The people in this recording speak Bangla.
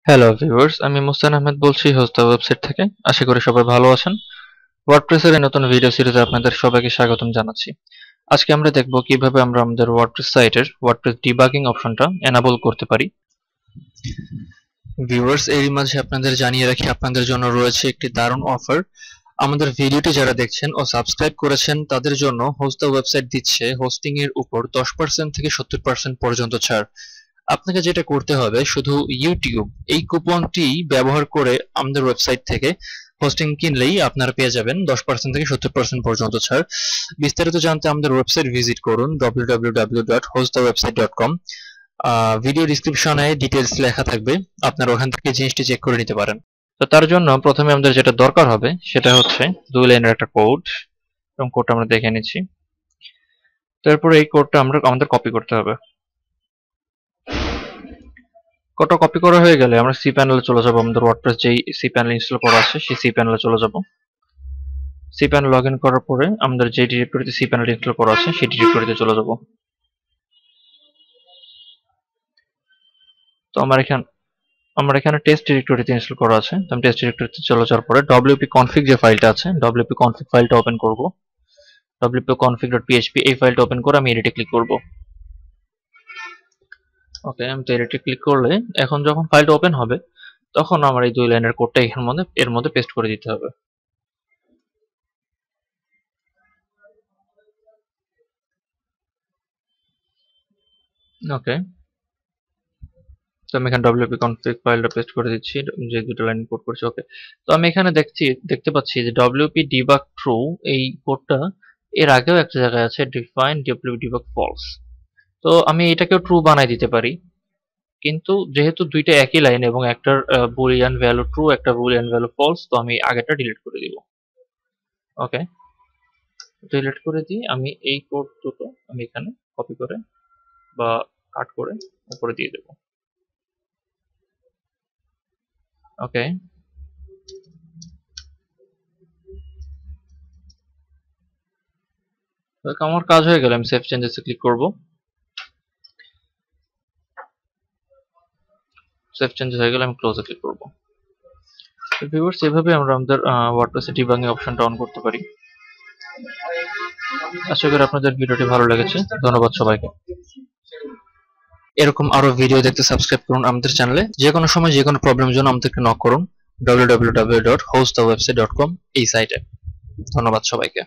হ্যালো ভিউয়ার্স, আমি মুস্তান আহমেদ বলছি হোস্টা ওয়েবসাইট থেকে। আশা করি সবাই ভালো আছেন। ওয়ার্ডপ্রেসের এই নতুন ভিডিও সিরিজে আপনাদের সবাইকে স্বাগতম জানাচ্ছি। আজকে আমরা দেখব কিভাবে আমরা আমাদের ওয়ার্ডপ্রেস সাইটের ওয়ার্ডপ্রেস ডিবাগিং অপশনটা এনাবল করতে পারি। ভিউয়ার্স, এরই মাঝে আপনাদের জানিয়ে রাখি আপনাদের জন্য রয়েছে একটি দারুণ অফার। আমাদের ভিডিওটি যারা দেখছেন ও সাবস্ক্রাইব করেছেন তাদের জন্য হোস্টা ওয়েবসাইট দিচ্ছে হোস্টিং এর উপর 10% থেকে 70% পর্যন্ত ছাড়। আপনাকে যেটা করতে হবে শুধু ইউটিউব এই কুপনটি ব্যবহার করে আমাদের ওয়েবসাইট থেকে হোস্টিং কিনলেই আপনারা পেয়ে যাবেন 10% থেকে 70% পর্যন্ত ছাড়। বিস্তারিত জানতে আমাদের ওয়েবসাইট ভিজিট করুন www.hostthewebsite.com। ভিডিও ডিসক্রিপশনে ডিটেলস লেখা থাকবে, আপনারা ওখান থেকে জিনিসটি চেক করে নিতে পারেন। তো তার জন্য প্রথমে আমাদের যেটা দরকার হবে সেটা হচ্ছে 2 লাইনের একটা কোড, এবং কোডটা আমরা দেখে নিচ্ছি। তারপরে এই কোডটা আমাদের কপি করতে হবে। কোডটা কপি করা হয়ে গেলে আমরা সি প্যানেলে চলে যাব। আমাদের ওয়ার্ডপ্রেস যেই সি প্যানেল ইনস্টল করা আছে সেই সি প্যানেলে চলে যাব। সি প্যানেল লগ ইন করার পরে আমাদের যে ডিরেক্টরিতে সি প্যানেল ইনস্টল করা আছে সেই ডিরেক্টরিতে চলে যাব। তো আমার এখানে টেস্ট ডিরেক্টরিতে ইনস্টল করা আছে। তো আমি টেস্ট ডিরেক্টরিতে চলে যাওয়ার পরে wp config যে ফাইলটা আছে wp config ফাইলটা ওপেন করব। wp config.php এই ফাইলটা ওপেন করে আমি এডিটে ক্লিক করব। ওকে, আমি তো এডিটে ক্লিক করলে এখন যখন ফাইলটা ওপেন হবে তখন আমার এই 2 লাইনের কোডটা এর মধ্যে পেস্ট করে দিতে হবে। ওকে, তো আমি এখানে wp config ফাইলটা পেস্ট করে দিচ্ছি, যে দুটো লাইন কোড করছি। ওকে, তো আমি এখানে দেখতে পাচ্ছি যে wp debug true এই কোডটা এর আগেও একটা জায়গায় আছে define wp debug false। তো আমি এটাকেও ট্রু বানাই দিতে পারি, কিন্তু যেহেতু দুইটা একই লাইন এবং একটার বুলিয়ান ভ্যালু ট্রু একটা বুলিয়ান ভ্যালু ফলস, তো আমি আগেরটা ডিলিট করে দিব। ওকে, ডিলিট করে দিয়ে আমি এই কোড দুটো আমি এখানে কপি করে বা কাট করে উপরে দিয়ে দেব। ওকে, আমার কাজ হয়ে গেল। আমি সেভ চেঞ্জেসে ক্লিক করব। সেভ চেঞ্জেস হয়ে গেলে আমি ক্লোজে ক্লিক করব। তো ভিউয়ার্স, এভাবে আমরা আমাদের ওয়ার্ডপ্রেসে ডিবাগিং অপশনটা অন করতে পারি। আশা করি আপনাদের ভিডিওটি ভালো লেগেছে। ধন্যবাদ সবাইকে। এরকম আরো ভিডিও দেখতে সাবস্ক্রাইব করুন আমাদের চ্যানেলে। যে কোনো সময় যে কোনো প্রবলেমের জন্য আমাদেরকে নক করুন www.hostthewebsite.com এই সাইটে। ধন্যবাদ সবাইকে।